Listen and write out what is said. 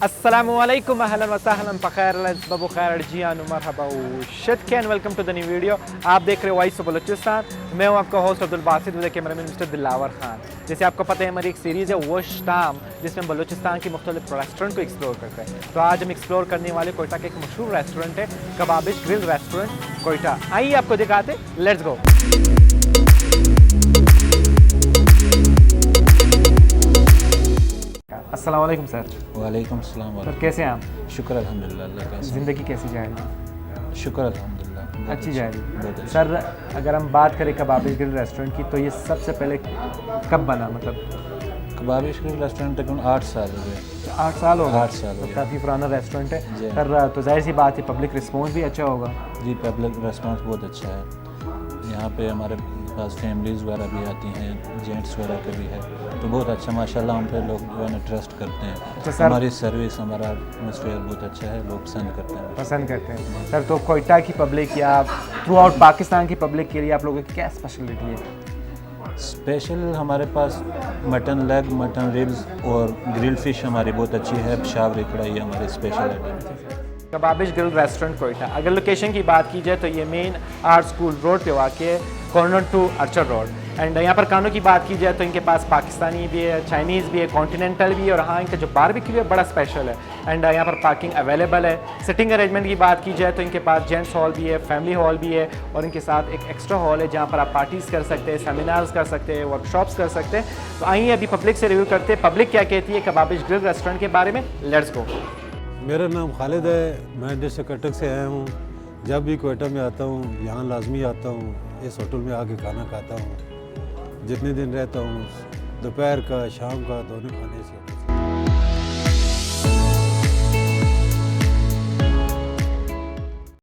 अस्सलामुअलैकुम अहलन व सहलन बखैर बखैर जियान मरहबा शतकैन welcome to the new video. आप देख रहे हो वॉइस ऑफ बलूचिस्तान। मैं हूं आपका host Abdul Basit with cameraman mister Dilawar Khan. जैसे आपको पता है हमारी एक सीरीज़ है वश टाइम, जिसमें बलूचिस्तान के मुख्तलिफ रेस्टोरेंट को एक्सप्लोर करते हैं। तो आज हम एक्सप्लोर करने वाले कोयटा के एक मशहूर रेस्टोरेंट है कबाबिश ग्रिल रेस्टोरेंट कोयटा। आइए आपको दिखाते, लेट्स गो। अस्सलाम वालेकुम सर। वालेकुम सलाम। सर कैसे हैं आप? शुक्र अल्हम्दुलिल्लाह। अल्लाह का ज़िंदगी कैसी जा रही है? शुक्र अल्हम्दुलिल्लाह। अच्छी जा रही बहुत है। अच्छी। सर अगर हम बात करें कबाबिश ग्रिल रेस्टोरेंट की, तो ये सबसे पहले कब बना? मतलब कबाबिश ग्रिल रेस्टोरेंट तकरीबन 8 साल हो गए। 8 साल हो गए। 8 साल हो गए। काफ़ी पुराना रेस्टोरेंट है जी। सर। तो जाहिर सी बात है पब्लिक रिस्पॉन्स भी अच्छा होगा। जी, पब्लिक रेस्पॉन्स बहुत अच्छा है। यहाँ पे हमारे पास फैमिलीज़ वगैरह भी आती हैं, जेंट्स वगैरह के भी है, तो बहुत अच्छा माशाल्लाह हम पे लोग जो है ना ट्रस्ट करते हैं। अच्छा सर, हमारी सर्विस, हमारा एटमॉस्फेयर बहुत अच्छा है, लोग पसंद करते हैं। सर तो कोयटा की पब्लिक या थ्रू आउट पाकिस्तान की पब्लिक के लिए आप लोगों की क्या स्पेशलिटी है? स्पेशल हमारे पास मटन लेग, मटन रिब्स और ग्रिल फिश हमारी बहुत अच्छी है। पेशावरी कढ़ाई हमारी special item. Kababish grill restaurant Quetta. अगर लोकेशन की बात की जाए तो ये मेन आर्ट स्कूल रोड पे वाक़ है, corner to Archer road. And यहाँ पर खानों की बात की जाए तो इनके पास पाकिस्तानी भी है, चाइनीज़ भी है, कॉन्टिनेंटल भी है, और हाँ इनका जो बारबेक्यू है बड़ा स्पेशल है। एंड यहाँ पर पार्किंग अवेलेबल है। सिटिंग अरेंजमेंट की बात की जाए तो इनके पास जेंट्स हॉल भी है, फैमिली हॉल भी है, और इनके साथ एक एक्स्ट्रा हॉल है जहाँ पर आप पार्टीज़ कर सकते हैं, सेमिनार्स कर सकते हैं, वर्कशॉप्स कर सकते हैं। तो आइए अभी पब्लिक से रिव्यू करते हैं, पब्लिक क्या कहती है कबाबिश ग्रिल रेस्टोरेंट के बारे में। Let's go. मेरा नाम खालिद है, मैं डिस्ट्रिक्ट कटक से आया हूँ। जब भी कोयटा में आता हूँ यहाँ लाजमी आता हूँ, इस होटल में आके खाना खाता हूँ। जितने दिन रहता हूँ दोपहर का शाम का दोनों खाने से